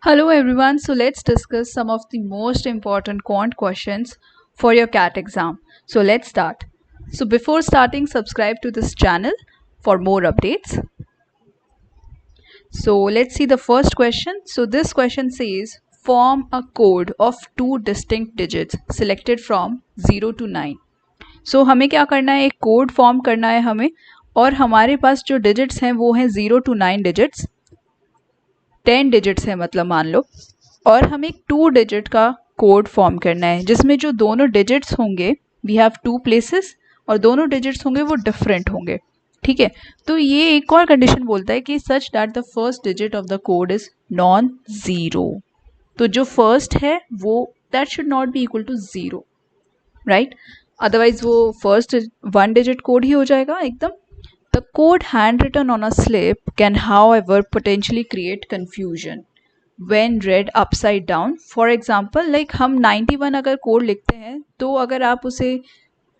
Hello everyone, so let's discuss some of the most important quant questions for your CAT exam. So let's start. So before starting, subscribe to this channel for more updates. So let's see the first question. So this question says form a code of two distinct digits selected from 0 to 9. So हमें क्या करना है, एक code form करना है हमें, और हमारे पास जो डिजिट्स हैं वो हैं 0 to 9 डिजिट्स, 10 डिजिट्स है मतलब मान लो, और हमें एक 2 डिजिट का कोड फॉर्म करना है जिसमें जो दोनों डिजिट्स होंगे, वी हैव 2 प्लेसेस, और दोनों डिजिट्स होंगे वो डिफरेंट होंगे. ठीक है, तो ये एक और कंडीशन बोलता है कि such that the first digit of the code is non zero. तो जो फर्स्ट है वो that should not be equal to zero, right? Otherwise वो फर्स्ट 1 डिजिट कोड ही हो जाएगा एकदम. The code handwritten on a slip can, however, potentially create confusion when read upside down. For example, like हम 91 अगर code लिखते हैं तो अगर आप उसे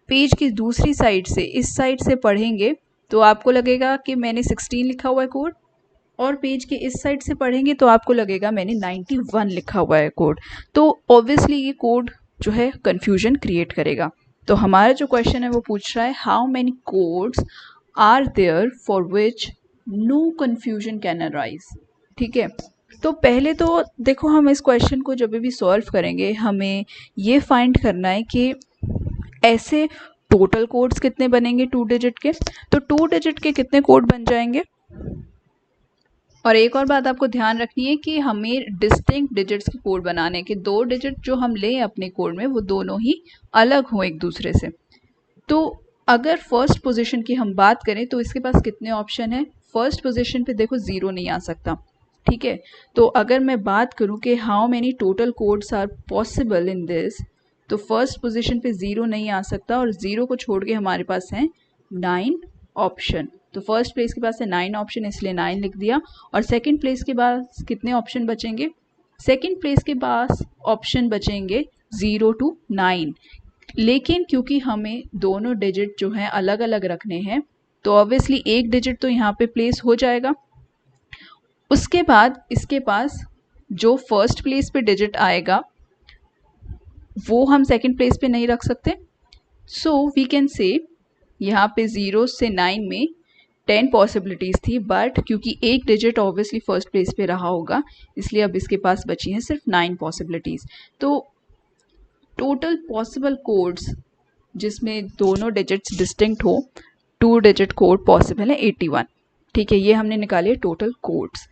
पेज की दूसरी साइड से, इस साइड से पढ़ेंगे तो आपको लगेगा कि मैंने 16 लिखा हुआ है कोड, और पेज के इस साइड से पढ़ेंगे तो आपको लगेगा मैंने 91 लिखा हुआ है कोड. तो ऑब्वियसली ये कोड जो है कन्फ्यूजन क्रिएट करेगा. तो हमारा जो क्वेश्चन है वो पूछ रहा है how many codes are there for which no confusion can arise. ठीक है, तो पहले तो देखो हम इस क्वेश्चन को जब भी सॉल्व करेंगे हमें ये फाइंड करना है कि ऐसे टोटल कोड्स कितने बनेंगे 2 डिजिट के. तो 2 डिजिट के कितने कोड बन जाएंगे. और एक और बात आपको ध्यान रखनी है कि हमें डिस्टिंक्ट डिजिट्स के कोड बनाने के, 2 डिजिट जो हम लें अपने कोड में वो दोनों ही अलग हों एक दूसरे से. तो अगर फर्स्ट पोजीशन की हम बात करें तो इसके पास कितने ऑप्शन है. फर्स्ट पोजीशन पे देखो 0 नहीं आ सकता. ठीक है, तो अगर मैं बात करूं कि how many total codes are possible in this, तो फर्स्ट पोजीशन पे 0 नहीं आ सकता, और 0 को छोड़ के हमारे पास हैं 9 ऑप्शन. तो फर्स्ट प्लेस के पास है 9 ऑप्शन, इसलिए 9 लिख दिया. और सेकंड प्लेस के पास कितने ऑप्शन बचेंगे. सेकंड प्लेस के पास ऑप्शन बचेंगे 0 to 9. लेकिन क्योंकि हमें दोनों डिजिट जो हैं अलग अलग रखने हैं तो ऑब्वियसली एक डिजिट तो यहाँ पे प्लेस हो जाएगा. उसके बाद इसके पास जो फर्स्ट प्लेस पे डिजिट आएगा वो हम सेकंड प्लेस पे नहीं रख सकते. सो वी कैन से यहाँ पे 0 से 9 में 10 पॉसिबिलिटीज़ थी, बट क्योंकि एक डिजिट ऑब्वियसली फर्स्ट प्लेस पे रहा होगा इसलिए अब इसके पास बची हैं सिर्फ 9 पॉसिबिलिटीज़. तो टोटल पॉसिबल कोड्स जिसमें दोनों डिजिट्स डिस्टिंक्ट हो, 2 डिजिट कोड पॉसिबल है 81. ठीक है, ये हमने निकाले टोटल कोड्स.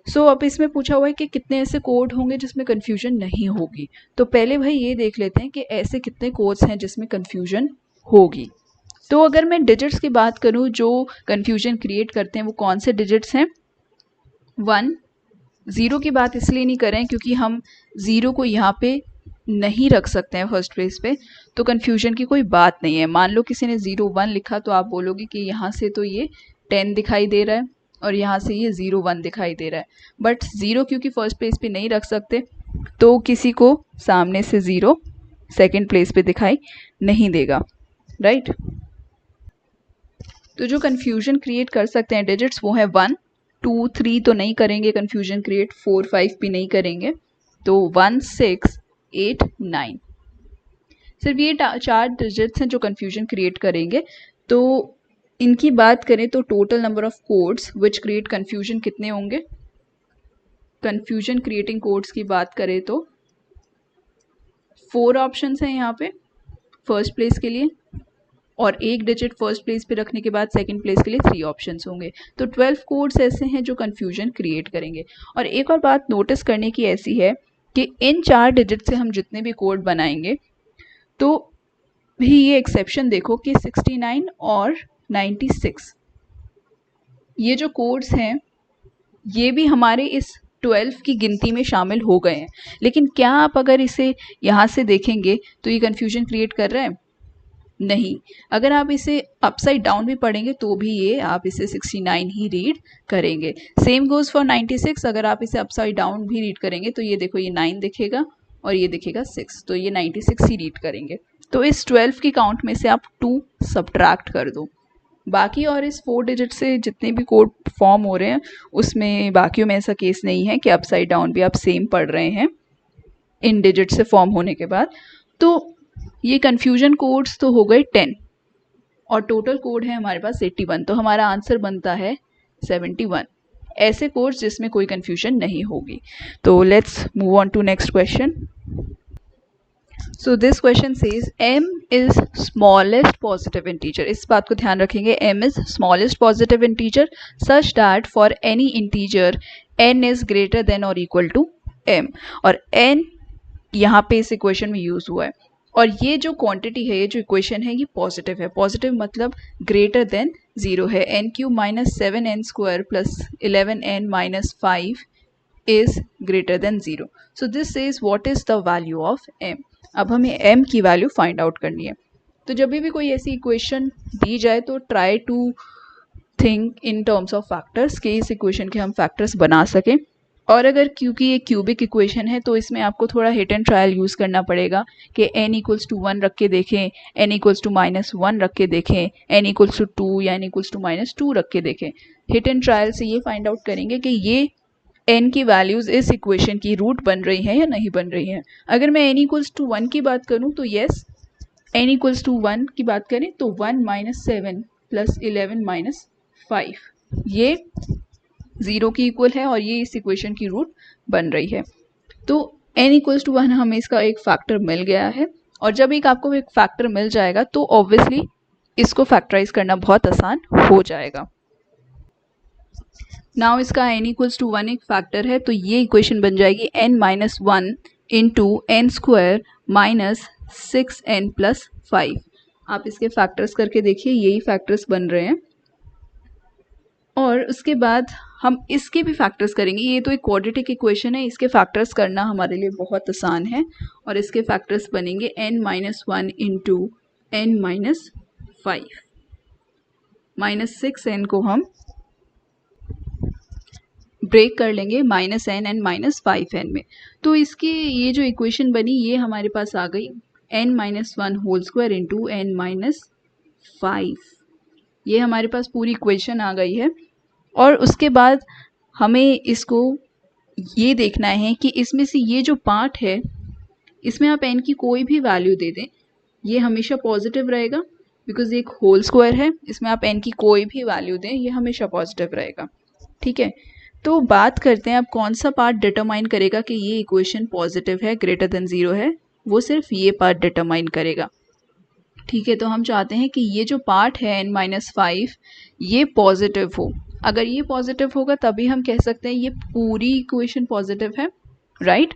सो अब इसमें पूछा हुआ है कि कितने ऐसे कोड होंगे जिसमें कन्फ्यूजन नहीं होगी. तो पहले भाई ये देख लेते हैं कि ऐसे कितने कोड्स हैं जिसमें कन्फ्यूजन होगी. तो अगर मैं डिजिट्स की बात करूं जो कन्फ्यूजन क्रिएट करते हैं वो कौन से डिजिट्स हैं. 1, 0 की बात इसलिए नहीं करें क्योंकि हम 0 को यहाँ पे नहीं रख सकते हैं फर्स्ट प्लेस पे, तो कन्फ्यूजन की कोई बात नहीं है. मान लो किसी ने 0 1 लिखा तो आप बोलोगे कि यहाँ से तो ये 10 दिखाई दे रहा है और यहाँ से ये 0 1 दिखाई दे रहा है, बट 0 क्योंकि फर्स्ट प्लेस पे नहीं रख सकते तो किसी को सामने से 0 सेकंड प्लेस पे दिखाई नहीं देगा, राइट? तो जो कन्फ्यूजन क्रिएट कर सकते हैं डिजिट्स वो है 1, 2, 3 तो नहीं करेंगे कन्फ्यूजन क्रिएट, 4, 5 भी नहीं करेंगे. तो 1, 6, 8, 9 सिर्फ ये 4 डिजिट्स हैं जो कन्फ्यूजन क्रिएट करेंगे. तो इनकी बात करें तो total number of codes which create confusion कितने होंगे. कन्फ्यूजन क्रिएटिंग कोड्स की बात करें तो 4 ऑप्शंस हैं यहाँ पे फर्स्ट प्लेस के लिए, और एक डिजिट फर्स्ट प्लेस पे रखने के बाद सेकंड प्लेस के लिए 3 ऑप्शंस होंगे. तो 12 कोड्स ऐसे हैं जो कन्फ्यूजन क्रिएट करेंगे. और एक और बात नोटिस करने की ऐसी है कि इन 4 डिजिट से हम जितने भी कोड बनाएंगे तो भी ये एक्सेप्शन देखो कि 69 और 96 ये जो कोड्स हैं ये भी हमारे इस 12 की गिनती में शामिल हो गए हैं. लेकिन क्या आप अगर इसे यहाँ से देखेंगे तो ये कन्फ्यूजन क्रिएट कर रहा है. नहीं, अगर आप इसे अपसाइड डाउन भी पढ़ेंगे तो भी ये आप इसे 69 ही रीड करेंगे. सेम गोज फॉर 96, अगर आप इसे अपसाइड डाउन भी रीड करेंगे तो ये देखो ये 9 दिखेगा और ये दिखेगा 6, तो ये 96 ही रीड करेंगे. तो इस 12 की काउंट में से आप 2 सब्ट्रैक्ट कर दो. बाकी और इस 4 डिजिट से जितने भी कोड फॉर्म हो रहे हैं उसमें बाकियों में ऐसा केस नहीं है कि अपसाइड डाउन भी आप सेम पढ़ रहे हैं इन डिजिट से फॉर्म होने के बाद। तो ये कन्फ्यूजन कोड्स तो हो गए 10 और टोटल कोड है हमारे पास 81, तो हमारा आंसर बनता है 71 ऐसे कोड्स जिसमें कोई कन्फ्यूजन नहीं होगी। तो let's move on to next question. So this question says m is smallest positive integer. इस बात को ध्यान रखेंगे, m is smallest positive integer such that for any integer n is greater than or equal to m, और n यहाँ पे इस equation में यूज हुआ है और ये जो क्वांटिटी है, ये जो इक्वेशन है, ये पॉजिटिव है। पॉजिटिव मतलब ग्रेटर देन 0 है। n cube minus 7n square plus 11n minus 5 is greater than 0. So this says what is the value of m. अब हमें m की वैल्यू फाइंड आउट करनी है। तो जब भी कोई ऐसी इक्वेशन दी जाए तो try to think in terms of factors कि इस इक्वेशन के हम फैक्टर्स बना सकें। और अगर क्योंकि ये क्यूबिक इक्वेशन है तो इसमें आपको थोड़ा हिट एंड ट्रायल यूज़ करना पड़ेगा कि n इक्वल्स टू 1 रख के देखें, n इक्वल्स टू -1 रख के देखें, n इक्वल्स टू 2 या n इक्वल्स टू -2 रख के देखें। हिट एंड ट्रायल से ये फाइंड आउट करेंगे कि ये n की वैल्यूज इस इक्वेशन की रूट बन रही हैं या नहीं बन रही हैं। अगर मैं n इक्वल्स टू 1 की बात करूं तो यस, n इक्वल्स टू 1 की बात करें तो 1 माइनस 7 प्लस 11 माइनस 5 ये 0 की इक्वल है और ये इस इक्वेशन की रूट बन रही है। तो n इक्वल्स टू 1 हमें इसका एक फैक्टर मिल गया है और जब आपको एक फैक्टर मिल जाएगा तो ऑब्वियसली इसको फैक्टराइज करना बहुत आसान हो जाएगा। नाउ इसका n इक्वल्स टू 1 एक फैक्टर है तो ये इक्वेशन बन जाएगी n minus 1 into n square minus 6n plus 5। आप इसके फैक्टर्स करके देखिए, यही फैक्टर्स बन रहे हैं और उसके बाद हम इसके भी फैक्टर्स करेंगे। ये तो एक क्वाड्रेटिक इक्वेशन है, इसके फैक्टर्स करना हमारे लिए बहुत आसान है और इसके फैक्टर्स बनेंगे n minus 1 into n minus 5 minus 6n को हम ब्रेक कर लेंगे minus n and minus 5n में। तो इसकी ये जो इक्वेशन बनी ये हमारे पास आ गई n minus 1 whole square into n minus 5। ये हमारे पास पूरी इक्वेशन आ गई है और उसके बाद हमें इसको ये देखना है कि इसमें से ये जो पार्ट है इसमें आप n की कोई भी वैल्यू दे दें, ये हमेशा पॉजिटिव रहेगा बिकॉज ये एक होल स्क्वायर है। इसमें आप n की कोई भी वैल्यू दें ये हमेशा पॉजिटिव रहेगा। ठीक है, तो बात करते हैं अब कौन सा पार्ट डिटरमाइन करेगा कि ये इक्वेशन पॉजिटिव है, ग्रेटर देन 0 है। वो सिर्फ ये पार्ट डिटरमाइन करेगा। ठीक है, तो हम चाहते हैं कि ये जो पार्ट है n माइनस 5 ये पॉजिटिव हो। अगर ये पॉजिटिव होगा तभी हम कह सकते हैं ये पूरी इक्वेशन पॉजिटिव है, राइट।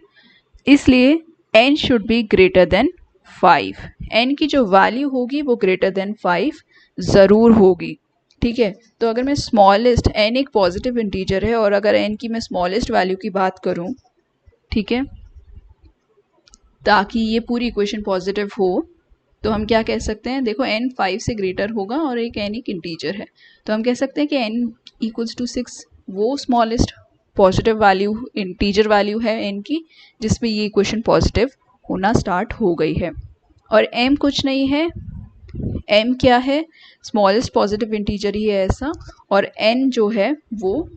इसलिए n should be greater than 5। n की जो वैल्यू होगी वो ग्रेटर देन 5 ज़रूर होगी। ठीक है, तो अगर मैं स्मॉलेस्ट n एक पॉजिटिव इंटीजर है और अगर n की मैं स्मॉलेस्ट वैल्यू की बात करूं, ठीक है, ताकि ये पूरी इक्वेशन पॉजिटिव हो तो हम क्या कह सकते हैं, देखो n 5 से ग्रेटर होगा और एक n एक इंटीजर है तो हम कह सकते हैं कि n इक्वल्स टू 6 वो smallest positive value integer value है n की जिसमें ये इक्वेशन पॉजिटिव होना स्टार्ट हो गई है। और m कुछ नहीं है, m क्या है, स्मॉलेस्ट पॉजिटिव इंटीजर ही है ऐसा, और n जो है वो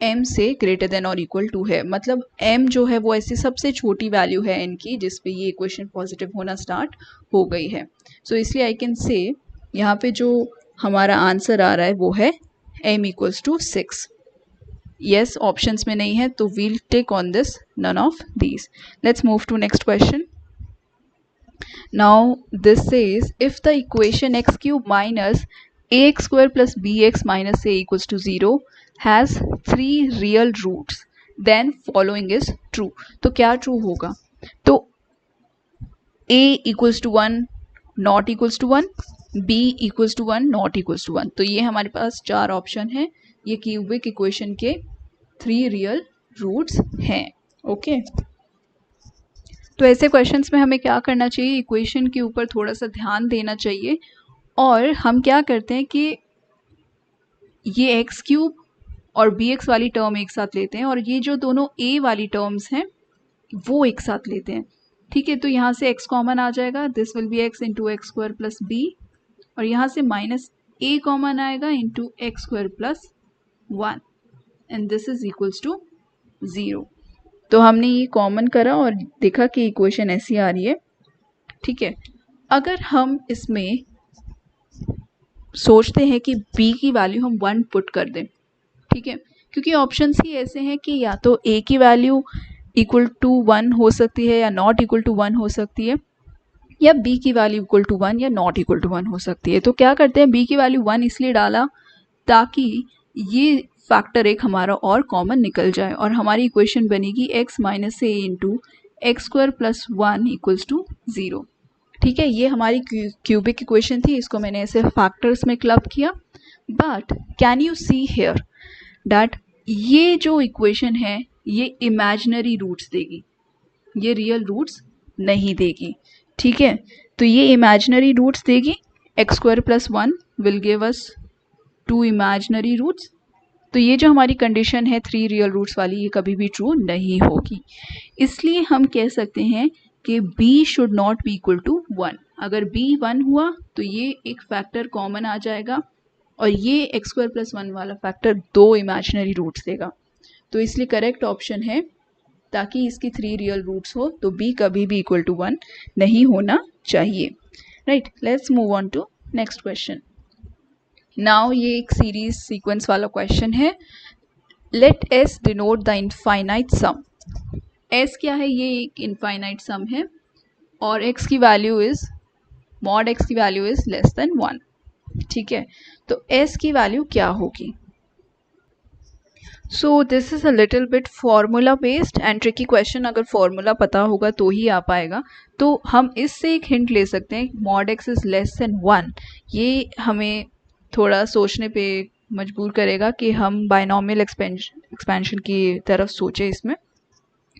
m से ग्रेटर देन और इक्वल टू है। मतलब m जो है वो ऐसी सबसे छोटी वैल्यू है n की जिस पे ये इक्वेशन पॉजिटिव होना स्टार्ट हो गई है। सो इसलिए आई कैन से यहाँ पे जो हमारा आंसर आ रहा है वो है m equals to 6। Yes, options में नहीं है तो we'll take on this none of these. Let's move to next question. Now this says if the equation x cube minus ax square plus bx minus a equals to 0 has 3 real roots then following is true। तो क्या true होगा, तो a equals to 1 not equals to 1, b equals to 1 not equals to 1। तो ये हमारे पास 4 option है, ये cubic equation के 3 रियल रूट्स हैं। ओके, तो ऐसे क्वेश्चंस में हमें क्या करना चाहिए, इक्वेशन के ऊपर थोड़ा सा ध्यान देना चाहिए और हम क्या करते हैं कि ये एक्स क्यूब और बी एक्स वाली टर्म एक साथ लेते हैं और ये जो दोनों ए वाली टर्म्स हैं वो एक साथ लेते हैं। ठीक है, तो यहाँ से एक्स कॉमन आ जाएगा, this will be x into x square plus b और यहाँ से माइनस ए कॉमन आएगा into x square plus 1 and this is equals to 0। तो हमने ये कॉमन करा और देखा कि इक्वेशन ऐसी आ रही है। ठीक है, अगर हम इसमें सोचते हैं कि b की वैल्यू हम 1 पुट कर दें, ठीक है, क्योंकि ऑप्शंस ही ऐसे हैं कि या तो a की वैल्यू इक्वल टू 1 हो सकती है या नॉट इक्वल टू 1 हो सकती है, या b की वैल्यू इक्वल टू 1 या नॉट इक्वल टू 1 हो सकती है। तो क्या करते हैं, b की वैल्यू 1 इसलिए डाला ताकि ये फैक्टर एक हमारा और कॉमन निकल जाए और हमारी इक्वेशन बनेगी x minus a into x square plus 1 equals to 0। ठीक है, ये हमारी क्यूबिक इक्वेशन थी, इसको मैंने ऐसे फैक्टर्स में क्लब किया। But can you see here that ये जो इक्वेशन है ये इमेजिनरी रूट्स देगी, ये रियल रूट्स नहीं देगी। ठीक है, तो ये इमेजिनरी रूट्स देगी, x square plus 1 will give us 2 imaginary roots. तो ये जो हमारी कंडीशन है 3 रियल रूट्स वाली, ये कभी भी ट्रू नहीं होगी। इसलिए हम कह सकते हैं कि b should not be equal to 1। अगर b 1 हुआ तो ये एक फैक्टर कॉमन आ जाएगा और ये एक्स स्क्वायर प्लस 1 वाला फैक्टर 2 इमेजिनरी रूट्स देगा। तो इसलिए करेक्ट ऑप्शन है, ताकि इसकी 3 रियल रूट्स हो तो b कभी भी इक्वल टू 1 नहीं होना चाहिए। Right, let's move on to next question. Now ये एक सीरीज सीक्वेंस वाला क्वेश्चन है। Let s denote the infinite sum. s क्या है, ये एक इनफाइनाइट सम है और x की वैल्यू इज मॉड x की वैल्यू इज लेस देन 1। ठीक है, तो s की वैल्यू क्या होगी? सो this is a little bit formula based and tricky question. अगर फॉर्मूला पता होगा तो ही आ पाएगा। तो हम इससे एक हिंट ले सकते हैं, mod x is less than 1। ये हमें थोड़ा सोचने पे मजबूर करेगा कि हम बायनॉमियल एक्सपेंशन की तरफ सोचें इसमें,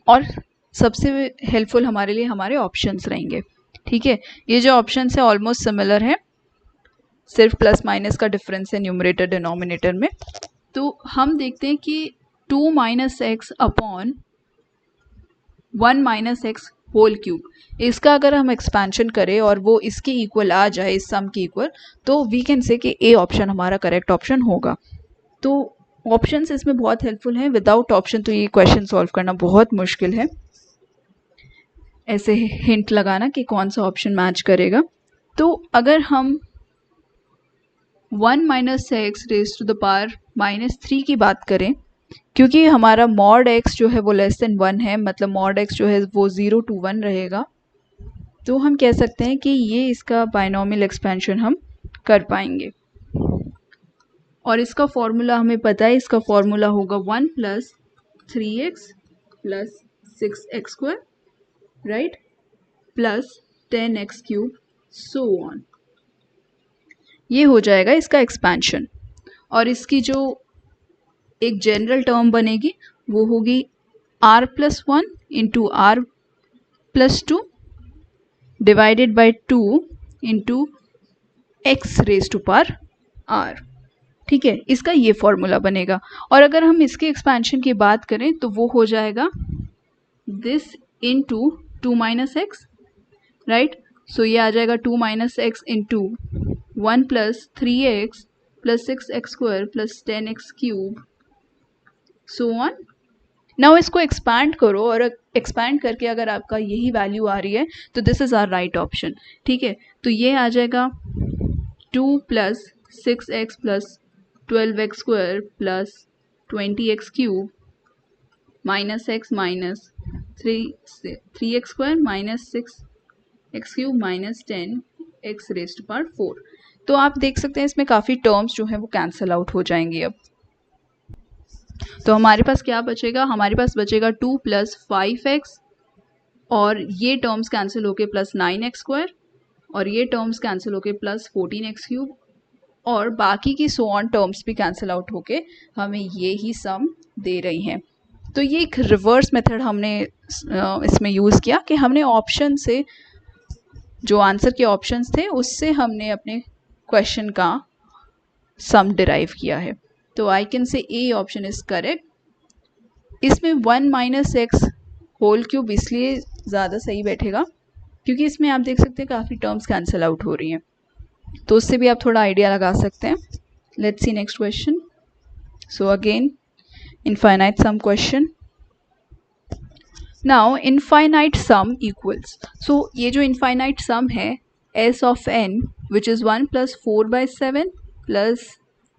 और सबसे हेल्पफुल हमारे लिए हमारे ऑप्शंस रहेंगे। ठीक है, ये जो ऑप्शंस है ऑलमोस्ट सिमिलर है, सिर्फ प्लस माइनस का डिफरेंस है न्यूमरेटर डिनोमिनेटर में। तो हम देखते हैं कि 2 minus x upon 1 minus x whole cube, इसका अगर हम एक्सपेंशन करें और वो इसके इक्वल आ जाए, इस सम के इक्वल, तो वी कैन से कि ए ऑप्शन हमारा करेक्ट ऑप्शन होगा। तो ऑप्शंस इसमें बहुत हेल्पफुल हैं, विदाउट ऑप्शन तो ये क्वेश्चन सॉल्व करना बहुत मुश्किल है, ऐसे हिंट लगाना कि कौन सा ऑप्शन मैच करेगा। तो अगर हम 1 minus x raise to the power minus 3 की बात करें, क्योंकि हमारा मॉड x जो है वो लेस देन 1 है, मतलब मॉड x जो है वो 0 to 1 रहेगा, तो हम कह सकते हैं कि ये इसका बायनॉमियल एक्सपेंशन हम कर पाएंगे। और इसका फॉर्मूला हमें पता है, इसका फॉर्मूला होगा 1 plus 3x plus 6x square, right, plus 10x cube so on. ये हो जाएगा इसका एक्सपेंशन। और इसकी जो एक जनरल टर्म बनेगी वो होगी r plus 1 into r plus 2 divided by 2 into x raise to power r। ठीक है, इसका ये फॉर्मूला बनेगा। और अगर हम इसके एक्सपेंशन की बात करें तो वो हो जाएगा this into 2 minus X, right. So ये आ जाएगा 2 minus X into 1 plus 3x plus 6x square plus 10x cube so on. Now इसको एक्सपैंड करो और एक्सपैंड करके अगर आपका यही वैल्यू आ रही है तो this is our right option. ठीक है, तो ये आ जाएगा 2 plus 6x plus 12x square plus 20x cube minus x minus 3x square minus 6x cube minus 10x raise to power 4। तो आप देख सकते हैं इसमें काफ़ी टर्म्स जो हैं वो कैंसिल आउट हो जाएंगी। अब तो हमारे पास क्या बचेगा, हमारे पास बचेगा 2 प्लस 5x और ये टर्म्स कैंसिल होके प्लस 9x स्क्वायर और ये टर्म्स कैंसिल होके प्लस 14x क्यूब और बाकी की सो ऑन टर्म्स भी कैंसिल आउट होके हमें ये ही सम दे रही हैं। तो ये एक रिवर्स मेथड हमने इसमें यूज़ किया कि हमने ऑप्शन से, जो आंसर के ऑप्शंस थे उससे हमने अपने क्वेश्चन का सम डिराइव किया है। तो I can say A option is correct. इसमें 1 माइनस एक्स होल क्यूब इसलिए ज़्यादा सही बैठेगा क्योंकि इसमें आप देख सकते हैं काफ़ी टर्म्स कैंसिल आउट हो रही हैं। तो उससे भी आप थोड़ा आइडिया लगा सकते हैं. Let's see next question. So again infinite sum question. Now infinite sum equals. So ये जो इनफाइनाइट सम है s of n which is 1 plus 4 by 7 plus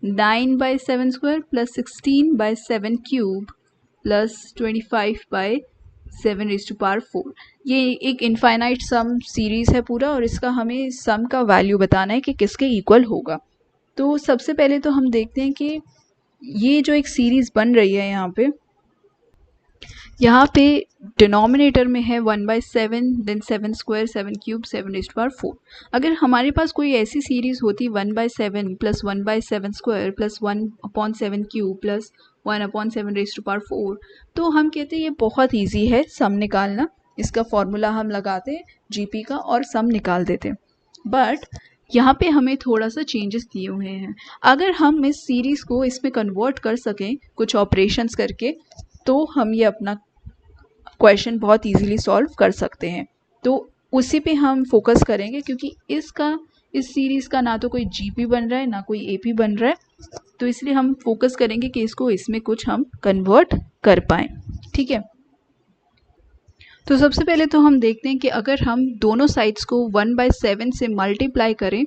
9 by 7 square plus 16 by 7 cube plus 25 by 7 raised to power 4. ये एक infinite सम series है पूरा और इसका हमें सम का वैल्यू बताना है कि किसके इक्वल होगा. तो सबसे पहले तो हम देखते हैं कि ये जो एक सीरीज़ बन रही है यहाँ पे डिनोमिनेटर में है 1/7 then 7 square 7 cube 7 raised to power 4. अगर हमारे पास कोई ऐसी सीरीज़ होती 1/7 plus 1/7 square plus 1/7 cube plus 1/7 raised to power 4 तो हम कहते हैं ये बहुत इजी है सम निकालना. इसका फॉर्मूला हम लगाते हैं जीपी का और सम निकाल देते हैं. बट यहाँ पे हमें थोड़ा सा चेंजेस दिए हुए हैं. अगर हम इस सीरीज़ को इसमें कन्वर्ट कर सकें कुछ ऑपरेशंस करके तो हम ये अपना क्वेश्चन बहुत इजीली सॉल्व कर सकते हैं. तो उसी पे हम फोकस करेंगे क्योंकि इस सीरीज़ का ना तो कोई जीपी बन रहा है ना कोई एपी बन रहा है. तो इसलिए हम फोकस करेंगे कि इसको इसमें कुछ हम कन्वर्ट कर पाएँ. ठीक है. तो सबसे पहले तो हम देखते हैं कि अगर हम दोनों साइड्स को 1/7 से मल्टीप्लाई करें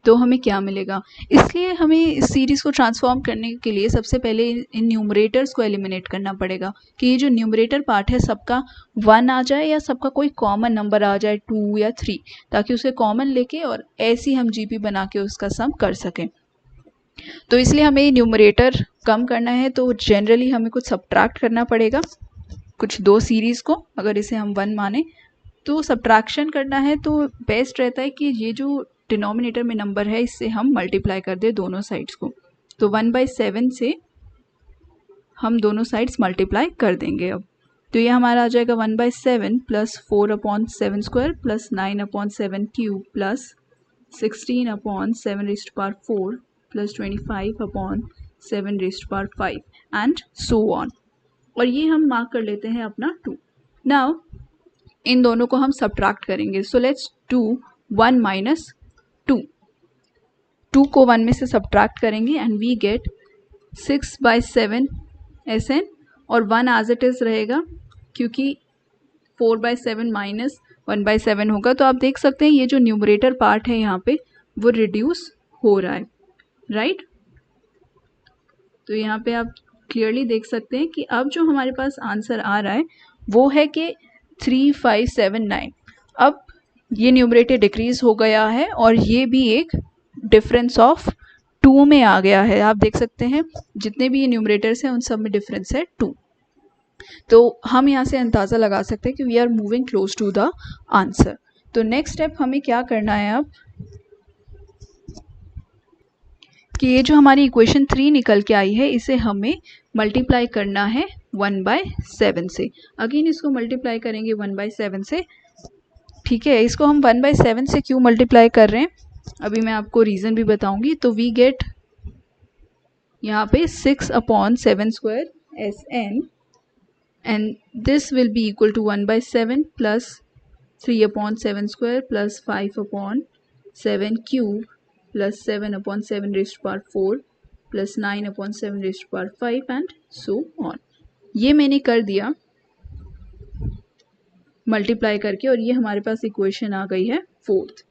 तो हमें क्या मिलेगा. इसलिए हमें इस सीरीज़ को ट्रांसफॉर्म करने के लिए सबसे पहले इन न्यूमरेटर्स को एलिमिनेट करना पड़ेगा कि ये जो न्यूमरेटर पार्ट है सबका 1 आ जाए या सबका कोई कॉमन नंबर आ जाए 2 या 3 ताकि उसे कॉमन लेके और ऐसे हम जीपी बना के उसका सम कर सकें. तो इसलिए हमें न्यूमरेटर कम करना है तो जनरली हमें कुछ सब्ट्रैक्ट करना पड़ेगा कुछ दो सीरीज़ को. अगर इसे हम 1 माने तो सब्ट्रैक्शन करना है तो बेस्ट रहता है कि ये जो डिनोमिनेटर में नंबर है इससे हम मल्टीप्लाई कर दें दोनों साइड्स को. तो 1/7 से हम दोनों साइड्स मल्टीप्लाई कर देंगे. अब तो ये हमारा आ जाएगा 1/7 plus 4/7 square plus 9/7 cube plus 16/7 raised to power 4 plus 25/7 raised to power 5 and so on. और ये हम मार्क कर लेते हैं अपना 2. नाउ इन दोनों को हम सब्ट्रैक्ट करेंगे. सो लेट्स डू 1 माइनस 2 को 1 में से सब्ट्रैक्ट करेंगे एंड वी गेट 6/7 SN और 1 एज इट इज़ रहेगा क्योंकि 4/7 माइनस 1/7 होगा. तो आप देख सकते हैं ये जो न्यूमरेटर पार्ट है यहाँ पे वो रिड्यूस हो रहा है. राइट. तो यहाँ पे आप क्लियरली देख सकते हैं कि अब जो हमारे पास आंसर आ रहा है वो है कि 3579. अब ये न्यूमरेटर डिक्रीज हो गया है और ये भी एक डिफरेंस ऑफ 2 में आ गया है. आप देख सकते हैं जितने भी ये न्यूमरेटर्स हैं उन सब में डिफरेंस है 2. तो हम यहाँ से अंदाज़ा लगा सकते हैं कि we are moving close to the answer. तो नेक्स्ट स्टेप हमें क्या करना है अब कि ये जो हमारी इक्वेशन 3 निकल के आई है इसे हमें मल्टीप्लाई करना है 1/7 से. अगेन इसको मल्टीप्लाई करेंगे 1/7 से. ठीक है. इसको हम 1/7 से क्यों मल्टीप्लाई कर रहे हैं अभी मैं आपको रीज़न भी बताऊंगी. तो वी गेट यहाँ पे 6/7 square SN and this will be equal to 1/7 plus 3/7 square plus 5/7 cube plus 7/7 raised to power 4 plus 9/7 raised to power 5 and so on. ये मैंने कर दिया मल्टीप्लाई करके और ये हमारे पास इक्वेशन आ गई है 4th.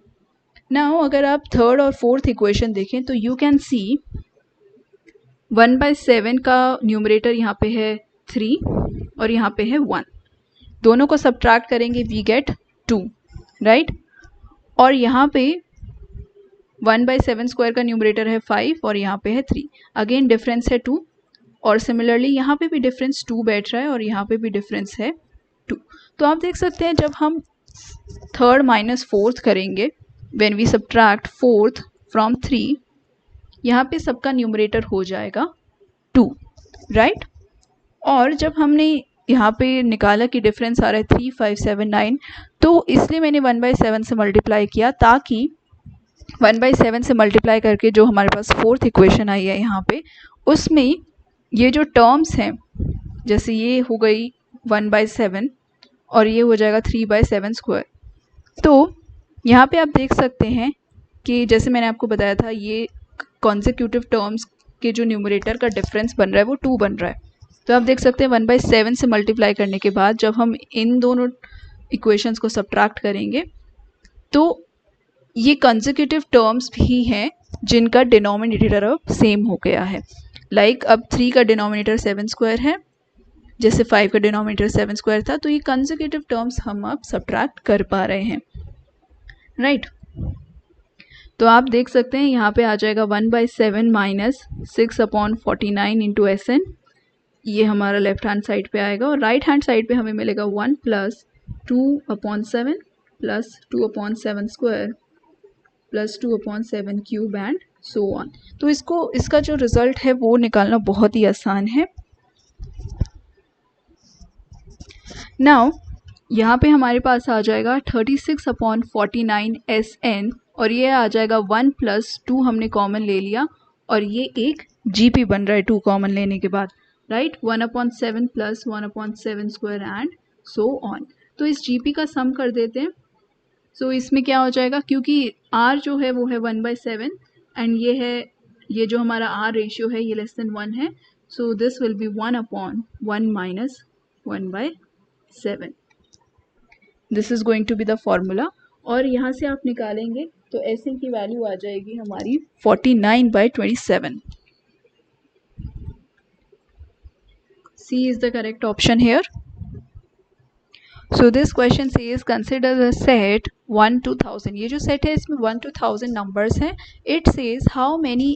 नाउ अगर आप 3rd और 4th इक्वेशन देखें तो यू कैन सी 1/7 का न्यूमरेटर यहाँ पे है 3 और यहाँ पे है 1. दोनों को सब्ट्रैक्ट करेंगे वी गेट 2. राइट. और यहाँ पे 1/7 स्क्वायर का न्यूमरेटर है 5 और यहाँ पे है 3. अगेन डिफरेंस है 2 और सिमिलरली यहाँ पे भी डिफरेंस 2 बैठ रहा है और यहाँ पे भी डिफरेंस है 2. तो आप देख सकते हैं जब हम 3rd माइनस 4th करेंगे when we subtract 4th from 3 यहाँ पे सबका न्यूमरेटर हो जाएगा 2. राइट. और जब हमने यहाँ पे निकाला कि डिफरेंस आ रहा है 3 5 7 9 तो इसलिए मैंने 1/7 से मल्टीप्लाई किया ताकि 1/7 से मल्टीप्लाई करके जो हमारे पास 4th इक्वेशन आई है यहाँ पे उसमें ये जो टर्म्स हैं जैसे ये हो गई 1/7 और ये हो जाएगा 3/7 स्क्वायर. तो यहाँ पे आप देख सकते हैं कि जैसे मैंने आपको बताया था ये कॉन्जिक्यूटिव टर्म्स के जो न्यूमरेटर का डिफरेंस बन रहा है वो 2 बन रहा है। तो आप देख सकते हैं 1/7 से मल्टीप्लाई करने के बाद जब हम इन दोनों इक्वेशंस को सब्ट्रैक्ट करेंगे तो ये कंसेक्यूटिव टर्म्स भी हैं जिनका डिनोमिनेटर अब सेम हो गया है। लाइक अब 3 का डिनोमिनेटर 7² है, जैसे 5 का डिनोमिनेटर 7² था, तो ये कंसेक्यूटिव टर्म्स हम अब सब्ट्रैक्ट कर पा रहे हैं, राइट। तो आप देख सकते हैं यहाँ पे आ जाएगा 1/7 माइनस 6/49 इंटू SN, ये हमारा लेफ्ट हैंड साइड पे आएगा, और राइट हैंड साइड पे हमें मिलेगा 1 plus 2/7 plus 2/7² plus 2/7 cube and so on. तो इसका जो रिजल्ट है वो निकालना बहुत ही आसान है। नाउ यहाँ पे हमारे पास आ जाएगा 36/49 SN, और ये आ जाएगा 1 प्लस 2 हमने कॉमन ले लिया, और ये एक GP बन रहा है 2 कॉमन लेने के बाद, right. 1/7 plus 1/7² and so on. तो इस GP का सम कर देते हैं। सो इसमें क्या हो जाएगा, क्योंकि R जो है वो है 1/7 एंड ये जो हमारा R रेशियो है ये लेस देन 1 है, so this will be 1/1 minus 1/7। This is going to be the formula, और यहाँ से आप निकालेंगे तो SN की वैल्यू आ जाएगी हमारी 49/27। C is the correct option here. So this question says consider the set 1 to 1000. ये जो set है इसमें 1 to 1000 numbers हैं. It says how many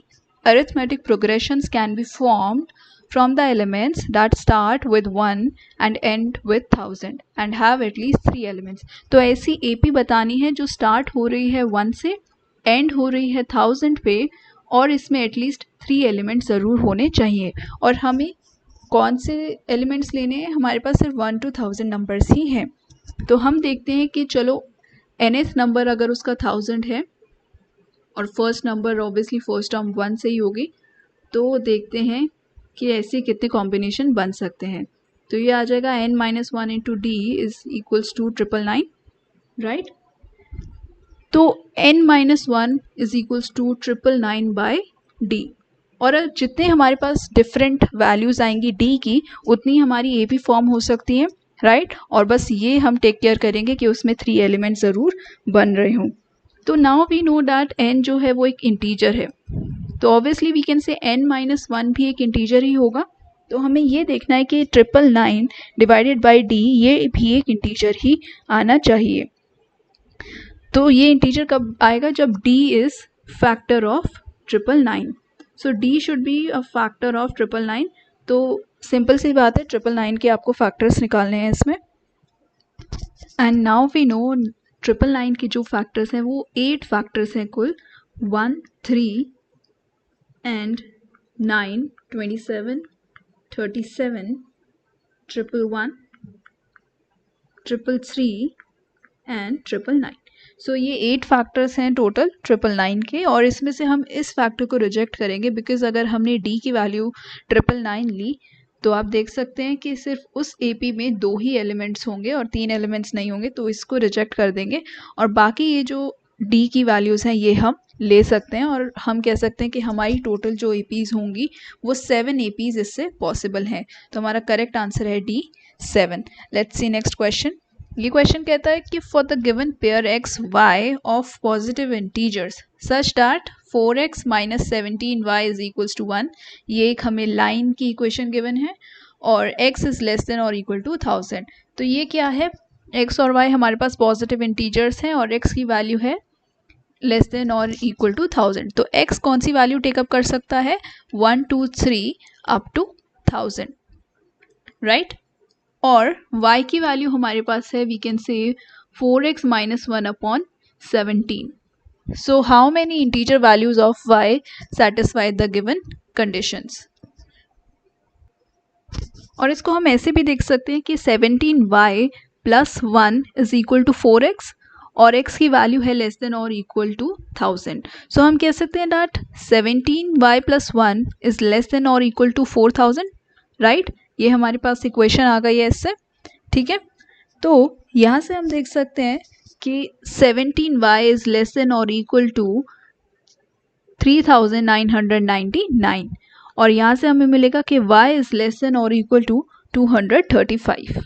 arithmetic progressions can be formed from the elements that start with 1 and end with 1000 and have at least 3 elements. तो ऐसी AP बतानी है जो start हो रही है 1 से, end हो रही है 1000 पे, और इसमें at least 3 elements ज़रूर होने चाहिए। और हमें कौन से एलिमेंट्स लेने हैं, हमारे पास सिर्फ 1 to 1000 नंबर्स ही हैं। तो हम देखते हैं कि चलो nth नंबर अगर उसका 1000 है और first number obviously first term 1 से ही होगी, तो देखते हैं कि ऐसे कितने कॉम्बिनेशन बन सकते हैं। तो ये आ जाएगा n-1 into D is equals to 999, right. तो n-1 is equals to 999/D, और जितने हमारे पास डिफरेंट वैल्यूज़ आएंगी D की उतनी हमारी AP फॉर्म हो सकती है, राइट। और बस ये हम टेक केयर करेंगे कि उसमें 3 एलिमेंट ज़रूर बन रहे हों। तो now we know that n जो है वो एक इंटीजर है, तो ऑब्वियसली वी कैन से n-1 भी एक इंटीजर ही होगा। तो हमें ये देखना है कि 999 डिवाइडेड बाय D ये भी एक इंटीजर ही आना चाहिए। तो ये इंटीजर कब आएगा, जब D is factor of 999। So D should be a factor of 999। तो सिंपल सी बात है, 999 के आपको फैक्टर्स निकालने हैं इसमें। एंड नाउ वी नो 999 के जो फैक्टर्स हैं वो 8 फैक्टर्स हैं कुल, 1, 3 एंड 9, 27, 37, 111, 333 एंड 999। सो ये 8 फैक्टर्स हैं टोटल 999 के, और इसमें से हम इस फैक्टर को रिजेक्ट करेंगे बिकॉज अगर हमने D की वैल्यू 999 ली तो आप देख सकते हैं कि सिर्फ उस AP में 2 ही एलिमेंट्स होंगे और 3 एलिमेंट्स नहीं होंगे, तो इसको रिजेक्ट कर देंगे। और बाकी ये जो D की वैल्यूज़ हैं ये हम ले सकते हैं, और हम कह सकते हैं कि हमारी टोटल जो APs होंगी वो 7 APs इससे पॉसिबल हैं। तो हमारा करेक्ट आंसर है D 7। Let's see next question. ये क्वेश्चन कहता है कि for the given pair x y of positive integers such that 4x minus 17y is equals to 1, ये एक हमें लाइन की इक्वेशन गिवन है, और x इज लेस देन और इक्वल टू 1000। तो ये क्या है, x और y हमारे पास पॉजिटिव इंटीजर्स हैं और x की वैल्यू है लेस देन और इक्वल टू 1000। तो x कौन सी वैल्यू टेकअप कर सकता है, 1, 2, 3 अप टू 1000, राइट। और y की वैल्यू हमारे पास है, we can say 4x minus 1/17। So how many integer values of y satisfy the given conditions. और इसको हम ऐसे भी देख सकते हैं कि 17y plus 1 is equal to 4x, और x की वैल्यू है लेस देन और इक्वल टू 1000। सो हम कह सकते हैं that 17y plus 1 is less than और इक्वल टू 4000, राइट। ये हमारे पास इक्वेशन आ गई है इससे, ठीक है। तो यहाँ से हम देख सकते हैं कि 17y इज लेस देन और इक्वल टू 3999 और यहाँ से हमें मिलेगा कि y इज लेस देन और इक्वल टू 235।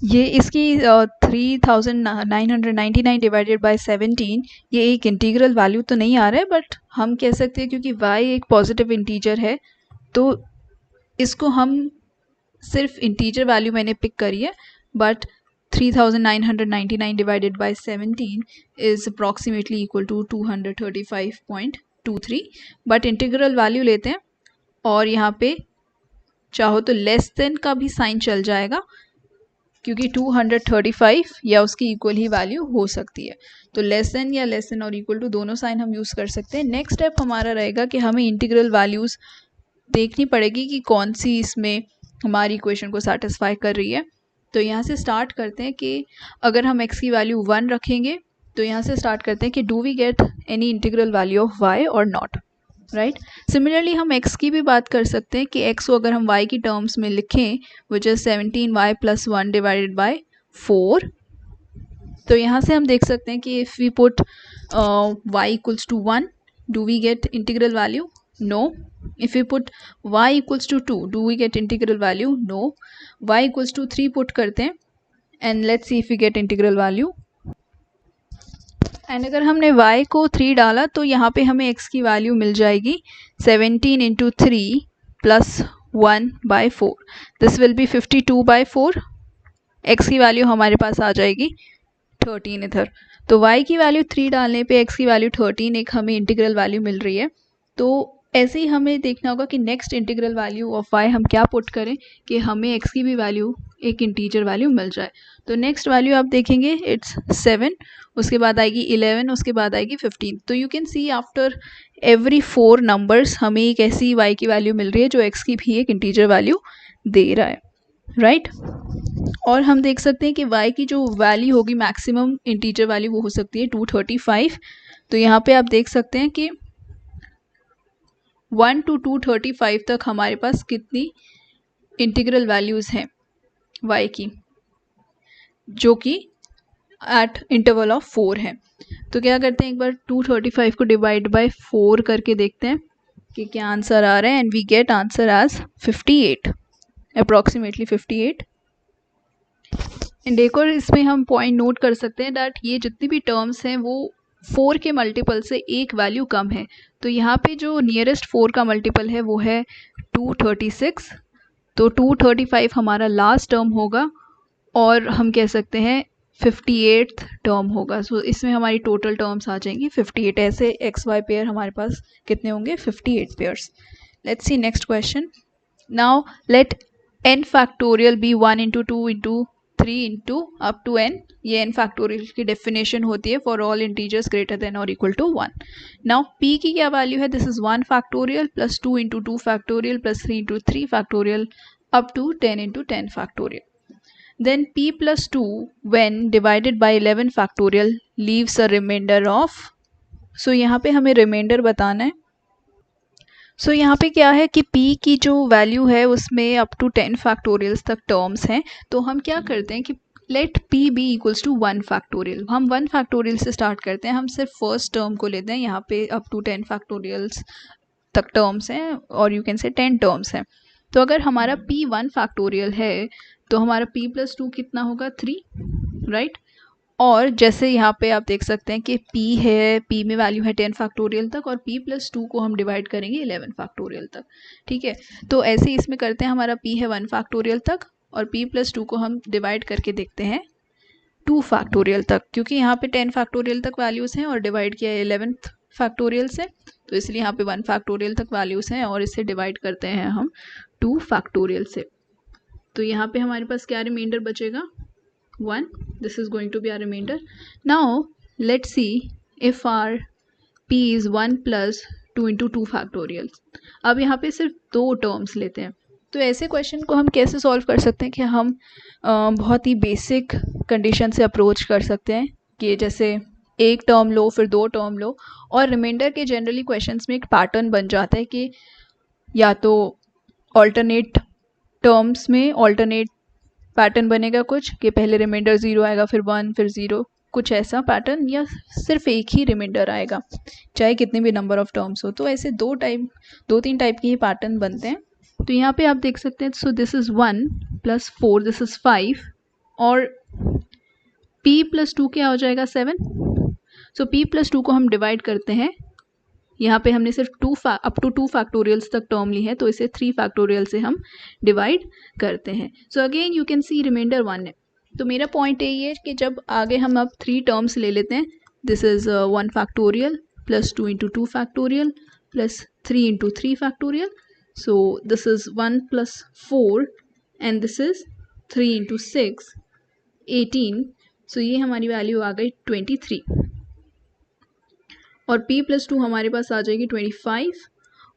ये इसकी 3999 डिवाइडेड बाय 17 ये एक इंटीग्रल वैल्यू तो नहीं आ रहा है, बट हम कह सकते हैं क्योंकि y एक पॉजिटिव इंटीजर है तो इसको हम सिर्फ इंटीजर वैल्यू मैंने पिक करी है, but 3999 divided by 17 is approximately equal to 235.23, but integral value लेते हैं और यहाँ पे चाहो तो लेस देन का भी साइन चल जाएगा क्योंकि 235 या उसकी इक्वल ही वैल्यू हो सकती है, तो लेस देन या लेस देन और इक्वल टू दोनों साइन हम यूज़ कर सकते हैं। नेक्स्ट स्टेप हमारा रहेगा कि हमें इंटीग्रल वैल्यूज़ देखनी पड़ेगी कि कौन सी इसमें हमारी इक्वेशन को सेटिस्फाई कर रही है। तो यहाँ से स्टार्ट करते हैं कि अगर हम x की वैल्यू 1 रखेंगे तो यहाँ से स्टार्ट करते हैं कि do we get any integral value of y और नॉट, राइट। सिमिलरली हम x की भी बात कर सकते हैं कि x को अगर हम y की टर्म्स में लिखें which is 17y + 1 divided by 4, तो यहाँ से हम देख सकते हैं कि if we put y equals to 1 do we get integral value? No. If we put y equals to 2, do we get integral value? No. y equals to 3 put करते हैं and let's see if we get integral value. And अगर हमने y को 3 डाला तो यहाँ पे हमें x की वैल्यू मिल जाएगी 17 into 3 plus 1/4. This will B 52/4. x की वैल्यू हमारे पास आ जाएगी 13 इधर, तो y की वैल्यू 3 डालने पे x की वैल्यू 13 एक हमें इंटीग्रल वैल्यू मिल रही है। तो ऐसे ही हमें देखना होगा कि next integral value of y हम क्या पुट करें कि हमें x की भी वैल्यू एक इंटीजर वैल्यू मिल जाए। तो नेक्स्ट वैल्यू आप देखेंगे इट्स 7, उसके बाद आएगी 11, उसके बाद आएगी 15। तो you can C after every 4 numbers हमें एक ऐसी y की वैल्यू मिल रही है जो x की भी एक इंटीजर वैल्यू दे रहा है, राइट। और हम देख सकते हैं कि y की जो वैल्यू होगी मैक्सिमम इंटीजर वैल्यू वो हो सकती है 235। तो यहाँ पे आप देख सकते हैं कि 1 to 235 तक हमारे पास कितनी इंटीग्रल वैल्यूज़ हैं y की, जो कि एट इंटरवल ऑफ 4 है। तो क्या करते हैं, एक बार 235 को डिवाइड बाय 4 करके देखते हैं कि क्या आंसर आ रहा है, and we get answer as 58, approximately 58। And एक और इसमें हम पॉइंट नोट कर सकते हैं दैट ये जितनी भी टर्म्स हैं वो 4 के मल्टीपल से एक वैल्यू कम है। तो यहाँ पे जो नियरेस्ट 4 का मल्टीपल है वो है 236, तो 235 हमारा लास्ट टर्म होगा और हम कह सकते हैं 58th टर्म होगा। सो इसमें हमारी टोटल टर्म्स आ जाएंगी 58। ऐसे एक्स वाई पेयर हमारे पास कितने होंगे, 58 pairs. Let's see next question. Now let n factorial be 1 into 2 into 3 into up to n। ये n फैक्टोरियल की डेफिनेशन होती है for all integers greater than और इक्वल टू 1। नाउ p की क्या वैल्यू है, this is 1 factorial plus 2 into 2 factorial plus 3 into 3 factorial up to 10 into 10 factorial. Then p plus 2 when divided by 11 factorial leaves a remainder of, so यहाँ पे हमें reminder बताना है। सो यहाँ पे क्या है कि p की जो वैल्यू है उसमें अप टू 10 फैक्टोरियल्स तक टर्म्स हैं। तो हम क्या करते हैं कि let p be equals to 1 factorial. हम 1 फैक्टोरियल से स्टार्ट करते हैं, हम सिर्फ फर्स्ट टर्म को लेते हैं। यहाँ पे अप टू 10 फैक्टोरियल्स तक टर्म्स हैं और यू कैन से 10 टर्म्स हैं। तो अगर हमारा p 1 फैक्टोरियल है तो हमारा p प्लस 2 कितना होगा, 3, राइट। और जैसे यहाँ पे आप देख सकते हैं कि p है, p में वैल्यू है 10 फैक्टोरियल तक और p प्लस 2 को हम डिवाइड करेंगे 11 फैक्टोरियल तक, ठीक है। तो ऐसे इसमें करते हैं, हमारा p है 1 फैक्टोरियल तक और p प्लस 2 को हम डिवाइड करके देखते हैं 2 फैक्टोरियल तक, क्योंकि यहाँ पे 10 फैक्टोरियल तक वैल्यूज़ हैं और डिवाइड किया है 11th फैक्टोरियल से, तो इसलिए यहाँ पे 1 फैक्टोरियल तक वैल्यूज़ हैं और इसे डिवाइड करते हैं हम 2 फैक्टोरियल से। तो यहाँ पे हमारे पास क्या रिमाइंडर बचेगा, 1। This is going to be our reminder. Now let's see if our p is 1 plus 2 into 2 factorial. अब यहाँ पे सिर्फ 2 टर्म्स लेते हैं। तो ऐसे क्वेश्चन को हम कैसे सॉल्व कर सकते हैं कि हम बहुत ही बेसिक कंडीशन से अप्रोच कर सकते हैं कि जैसे एक टर्म लो फिर 2 टर्म लो, और रिमाइंडर के जनरली क्वेश्चंस में एक पैटर्न बन जाता है कि या तो ऑल्टरनेट टर्म्स में ऑल्टरनेट पैटर्न बनेगा कुछ कि पहले रिमाइंडर 0 आएगा फिर 1 फिर 0, कुछ ऐसा पैटर्न या सिर्फ एक ही रिमाइंडर आएगा, चाहे कितने भी नंबर ऑफ टर्म्स हो। तो ऐसे दो तीन टाइप के ही पैटर्न बनते हैं। तो यहाँ पे आप देख सकते हैं, so this is 1 + 4, this is 5, और p + 2 क्या हो जाएगा 7। सो p + 2 को हम डिवाइड करते हैं, यहाँ पे हमने सिर्फ अप टू 2 फैक्टोरियल्स तक टर्म ली है, तो इसे 3 फैक्टोरियल से हम डिवाइड करते हैं। So again you can see reminder 1 है। तो मेरा पॉइंट यही है कि जब आगे हम अब 3 टर्म्स ले लेते हैं, this is 1 factorial + 2 × 2 factorial + 3 × 3 factorial. So this is 1 + 4 and this is 3 × 6 18। सो ये हमारी वैल्यू आ गई 23, और p + 2 हमारे पास आ जाएगी 25,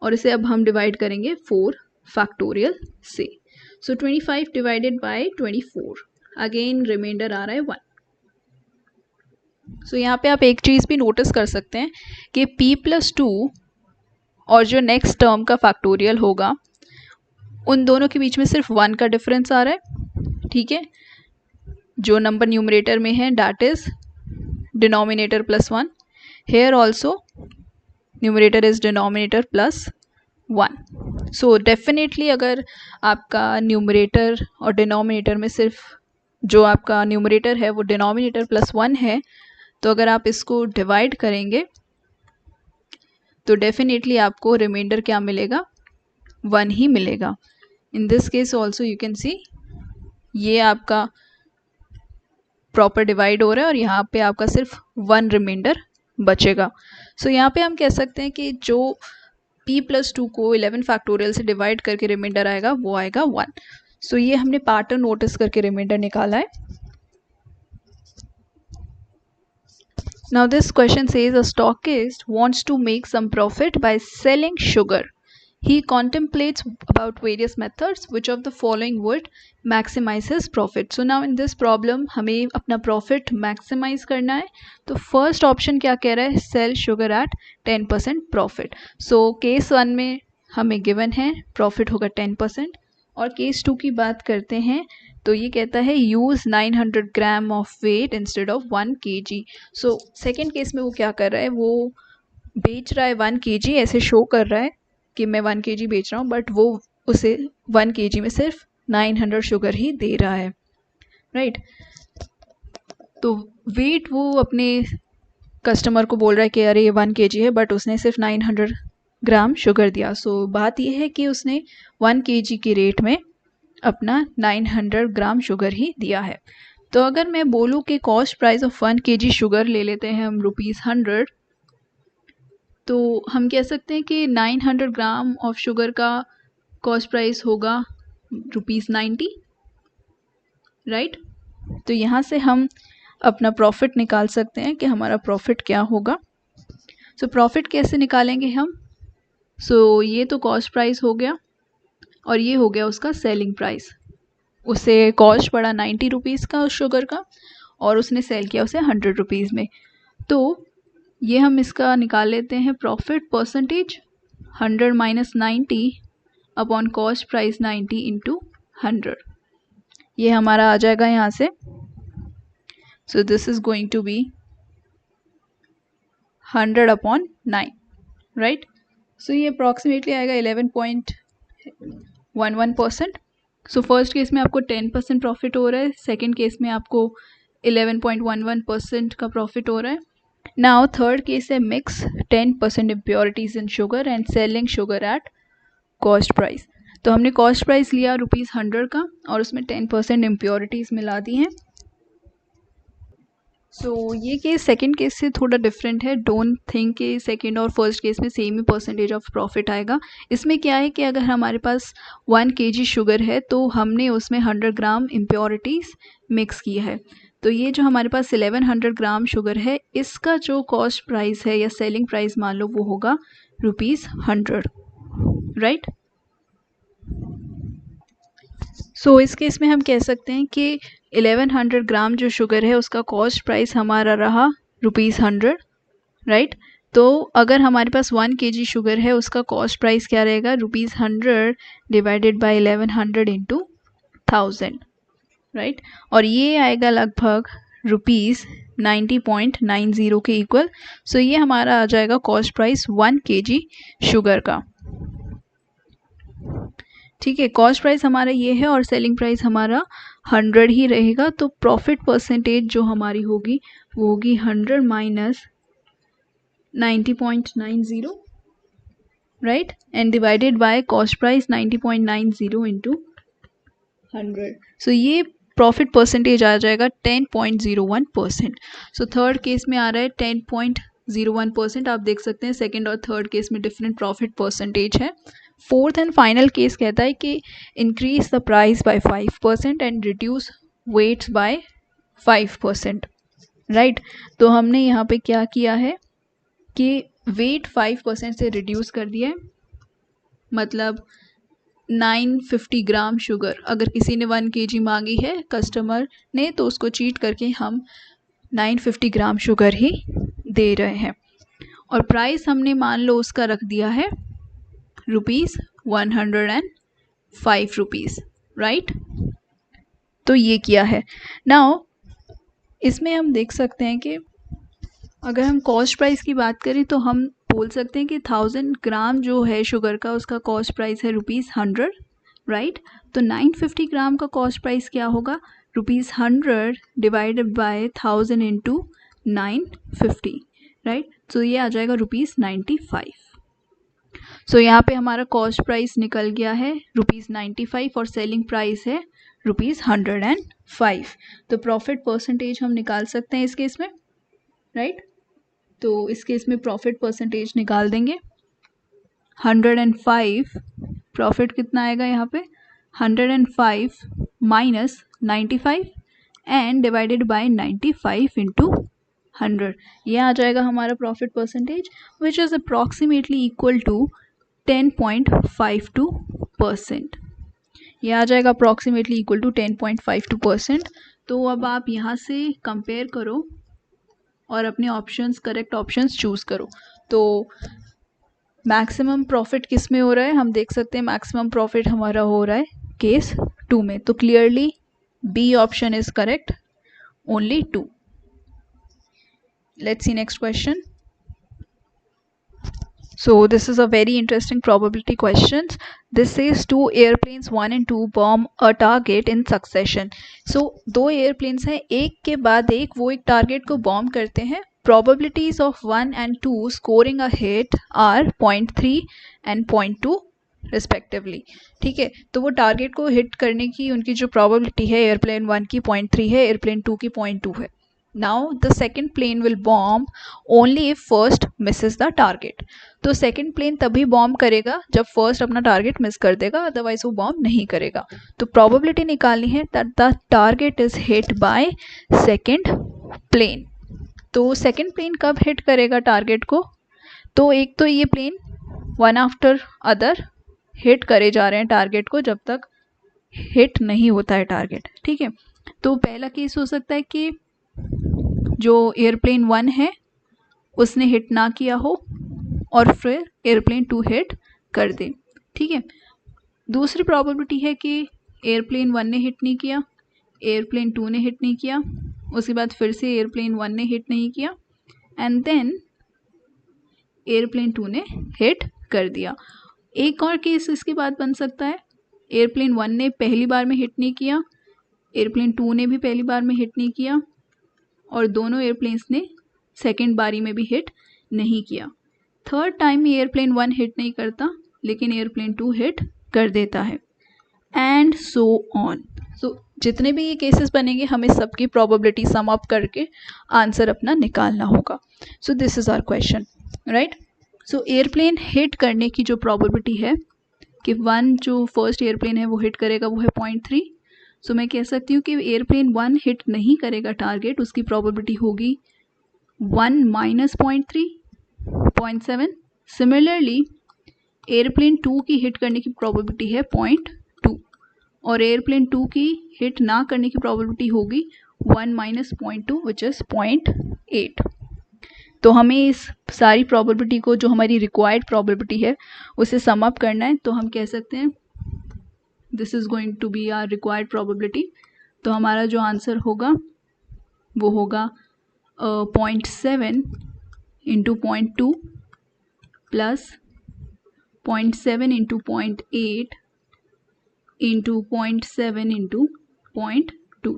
और इसे अब हम डिवाइड करेंगे 4 फैक्टोरियल से। सो 25 डिवाइडेड बाय 24, अगेन रिमाइंडर आ रहा है 1। सो यहाँ पे आप एक चीज़ भी नोटिस कर सकते हैं कि p + 2 और जो नेक्स्ट टर्म का फैक्टोरियल होगा, उन दोनों के बीच में सिर्फ 1 का डिफरेंस आ रहा है, ठीक है। जो नंबर न्यूमरेटर में है that is denominator +1, here also numerator is denominator +1। so definitely अगर आपका न्यूमरेटर और डिनोमिनेटर में सिर्फ जो आपका न्यूमरेटर है वो डिनोमिनेटर +1 है, तो अगर आप इसको डिवाइड करेंगे तो डेफिनेटली आपको रिमाइंडर क्या मिलेगा, 1 ही मिलेगा। In this case also you can सी ये आपका प्रॉपर डिवाइड हो रहा है और यहाँ पे आपका सिर्फ 1 रिमाइंडर बचेगा। सो यहाँ पे हम कह सकते हैं कि जो p + 2 को 11 फैक्टोरियल से डिवाइड करके रिमाइंडर आएगा वो आएगा 1। सो ये हमने पैटर्न नोटिस करके रिमाइंडर निकाला है। Now this question says a stockist wants to make some profit by selling sugar. He contemplates about various methods. Which of the following would maximize his profit? So now in this problem हमें अपना profit maximize करना है। तो first option क्या कह रहा है, sell sugar at 10% profit. So case 1 में हमें given है profit होगा 10%, और case 2 की बात करते हैं तो ये कहता है use 900 gram of weight instead of 1 kg. So second case में वो क्या कर रहा है, वो बेच रहा है 1 kg, ऐसे शो कर रहा है कि मैं 1 kg बेच रहा हूँ, बट वो उसे 1 kg में सिर्फ 900 शुगर ही दे रहा है, राइट। तो वेट वो अपने कस्टमर को बोल रहा है कि अरे ये 1 kg है, बट उसने सिर्फ 900 ग्राम शुगर दिया। सो बात ये है कि उसने 1 kg के रेट में अपना 900 ग्राम शुगर ही दिया है। तो अगर मैं बोलूँ कि cost price of 1 kg sugar ले लेते हैं हम ₹100, तो हम कह सकते हैं कि 900 ग्राम ऑफ शुगर का कॉस्ट प्राइस होगा ₹90, राइट। तो यहाँ से हम अपना प्रॉफिट निकाल सकते हैं कि हमारा प्रॉफिट क्या होगा। सो प्रॉफिट कैसे निकालेंगे हम, सो ये तो कॉस्ट प्राइस हो गया और ये हो गया उसका सेलिंग प्राइस। उसे कॉस्ट पड़ा 90 रुपीज़ का उस शुगर का, और उसने सेल किया उसे 100 रुपीज़ में। तो ये हम इसका निकाल लेते हैं profit percentage, 100 - 90 upon cost price 90 × 100। ये हमारा आ जाएगा यहाँ से। So this is going to be 100/9, right. So ये अप्रॉक्सीमेटली आएगा 11.11%। सो फर्स्ट केस में आपको 10% प्रॉफिट हो रहा है, सेकेंड केस में आपको 11.11% का प्रॉफिट हो रहा है। Now third case है mix 10% impurities in sugar and selling sugar at cost price। तो हमने cost price लिया ₹100 का और उसमें 10% impurities मिला दी हैं। सो ये केस सेकेंड केस से थोड़ा डिफरेंट है। डोंट थिंक कि सेकेंड और फर्स्ट केस में same he percentage of profit आएगा। इसमें क्या है कि अगर हमारे पास 1 kg शुगर है तो हमने उसमें 100 ग्राम इम्प्योरिटीज़ मिक्स किया है। तो ये जो हमारे पास 1100 ग्राम शुगर है, इसका जो कॉस्ट प्राइस है या सेलिंग प्राइस मान लो वो होगा ₹100, राइट। सो इस केस में हम कह सकते हैं कि 1100 ग्राम जो शुगर है उसका कॉस्ट प्राइस हमारा रहा ₹100, राइट। तो अगर हमारे पास 1 kg शुगर है उसका कॉस्ट प्राइस क्या रहेगा, ₹100 डिवाइडेड बाय 1100 × 1000, राइट। और ये आएगा लगभग ₹90.90 के इक्वल। सो ये हमारा आ जाएगा कॉस्ट प्राइस 1 kg शुगर का। ठीक है, कॉस्ट प्राइस हमारा ये है और सेलिंग प्राइस हमारा 100 ही रहेगा। तो प्रॉफिट परसेंटेज जो हमारी होगी वो होगी 100 minus 90.90, right, and divided by cost price 90.90 into 100। सो ये प्रॉफिट परसेंटेज आ जाएगा 10.01%। सो थर्ड केस में आ रहा है 10.01%। आप देख सकते हैं सेकेंड और थर्ड केस में डिफरेंट प्रॉफिट परसेंटेज है। फोर्थ एंड फाइनल केस कहता है कि increase the price by 5% and reduce weights by 5%, right. तो हमने यहाँ पे क्या किया है कि वेट 5% से रिड्यूस कर दिया है, मतलब 950 ग्राम शुगर। अगर किसी ने 1 kg मांगी है कस्टमर ने, तो उसको चीट करके हम 950 ग्राम शुगर ही दे रहे हैं। और प्राइस हमने मान लो उसका रख दिया है ₹105, राइट। तो ये किया है। नाउ इसमें हम देख सकते हैं कि अगर हम कॉस्ट प्राइस की बात करें तो हम बोल सकते हैं कि 1000 ग्राम जो है शुगर का उसका कॉस्ट प्राइस है ₹100, राइट। तो 950 ग्राम का कॉस्ट प्राइस क्या होगा, ₹100 डिवाइडेड बाय 1000 इंटू 950, राइट। तो ये आ जाएगा ₹95। सो यहाँ पे हमारा कॉस्ट प्राइस निकल गया है ₹95 और सेलिंग प्राइस है ₹105। तो प्रॉफिट परसेंटेज हम निकाल सकते हैं इस केस में, राइट। तो इस केस में प्रॉफिट परसेंटेज निकाल देंगे। 105 प्रॉफिट कितना आएगा यहाँ पे, 105 minus 95 and divided by 95 into 100। यह आ जाएगा हमारा profit percentage which is approximately equal to 10.52%। यह आ जाएगा अप्रॉक्सीमेटली इक्वल टू 10.52%। तो अब आप यहाँ से कंपेयर करो और अपने ऑप्शंस, करेक्ट ऑप्शंस चूज़ करो। तो मैक्सिमम प्रॉफिट किस में हो रहा है, हम देख सकते हैं मैक्सिमम प्रॉफिट हमारा हो रहा है केस 2 में। तो clearly B option is correct, only 2। Let's see next question. So this is a very interesting probability questions. This says 2 airplanes 1 and 2 bomb a target in succession. So 2 airplanes हैं, एक के बाद एक वो एक टारगेट को बॉम्ब करते हैं। Probabilities of 1 and 2 scoring a hit are 0.3 and 0.2 respectively. ठीक है, तो वो टारगेट को हिट करने की उनकी जो प्रोबेबिलिटी है एयरप्लेन 1 की 0.3 है, एयरप्लेन 2 की 0.2 है। Now the second plane will bomb only if first misses the target. तो सेकेंड प्लेन तभी बॉम्ब करेगा जब फर्स्ट अपना टारगेट मिस कर देगा, अदरवाइज वो बॉम्ब नहीं करेगा। तो प्रोबेबिलिटी निकालनी है that the target is hit by second plane. तो सेकेंड प्लेन कब हिट करेगा टारगेट को, तो एक तो ये plane one after other hit करे जा रहे हैं टारगेट को जब तक हिट नहीं होता है टारगेट। ठीक है, तो पहला केस हो सकता है कि जो एयरप्लेन 1 है उसने हिट ना किया हो और फिर एयरप्लेन 2 हिट कर दे। ठीक है, दूसरी प्रोबेबिलिटी है कि एयरप्लेन 1 ने हिट नहीं किया, एयरप्लेन 2 ने हिट नहीं किया, उसके बाद फिर से एयरप्लेन 1 ने हिट नहीं किया एंड देन एयरप्लेन 2 ने हिट कर दिया। एक और केस इसके बाद बन सकता है, एयरप्लेन 1 ने पहली बार में हिट नहीं किया, एयरप्लेन 2 ने भी पहली बार में हिट नहीं किया और दोनों एयरप्लेन्स ने सेकेंड बारी में भी हिट नहीं किया। थर्ड टाइम में एयरप्लेन 1 हिट नहीं करता लेकिन एयरप्लेन 2 हिट कर देता है एंड सो ऑन। सो जितने भी ये केसेस बनेंगे हमें सबकी प्रोबेबिलिटी सम अप करके आंसर अपना निकालना होगा। So this is our question, right. So airplane hit करने की जो प्रोबेबिलिटी है कि 1 जो फर्स्ट एयरप्लेन है वो हिट करेगा वो है 0.3। सो मैं कह सकती हूँ कि एयरप्लेन 1 हिट नहीं करेगा टारगेट, उसकी प्रोबेबिलिटी होगी 1 माइनस 0.3, 0.7। सिमिलरली एयरप्लेन 2 की हिट करने की प्रोबेबिलिटी है 0.2 और एयरप्लेन 2 की हिट ना करने की प्रोबेबिलिटी होगी 1 माइनस 0.2 विच इज़ 0.8। तो हमें इस सारी प्रोबेबिलिटी को, जो हमारी रिक्वायर्ड प्रोबेबिलिटी है, उसे सम अप करना है। तो हम कह सकते हैं this is going to be our required probability. तो हमारा जो आंसर होगा वो होगा 0.7 into 0.2 plus 0.7 into 0.8 into 0.7 into 0.2,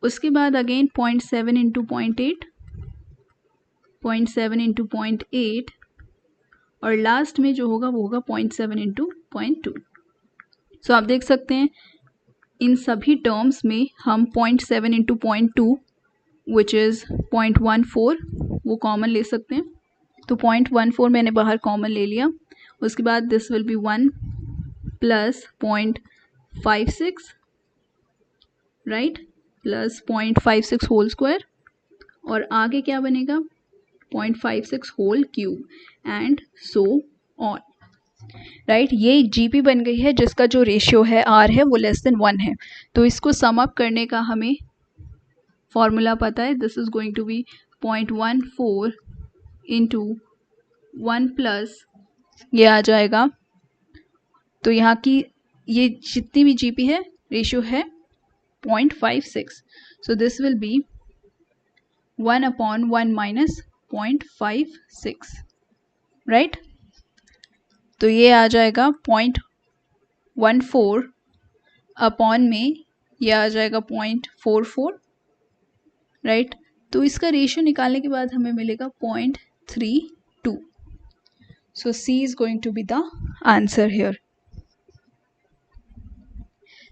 उसके बाद अगेन 0.7 इंटू 0.8, 0.7 इंटू 0.8 और लास्ट में जो होगा वो होगा 0.7 इंटू 0.2। सो आप देख सकते हैं इन सभी टर्म्स में हम 0.7 इंटू 0.2 विच इज़ 0.14 वो कॉमन ले सकते हैं। तो 0.14 मैंने बाहर कॉमन ले लिया। उसके बाद this will be 1 plus 0.56 right, plus 0.56 whole square और आगे क्या बनेगा 0.56 whole cube and so on right. ये जीपी बन गई है जिसका जो रेशियो है आर है वो लेस देन 1 है। तो इसको सम अप करने का हमें फॉर्मूला पता है, this is going to be 0.14 into 1 plus ये आ जाएगा, तो यहाँ की ये जितनी भी जीपी है रेशियो है 0.56, सो this will be 1/1 minus 0.56 right. तो ये आ जाएगा 0.14 अपॉन में ये आ जाएगा 0.44 राइट। तो इसका रेशियो निकालने के बाद हमें मिलेगा 0.32। So C is going to be the answer here.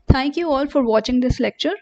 Thank you all for watching this lecture.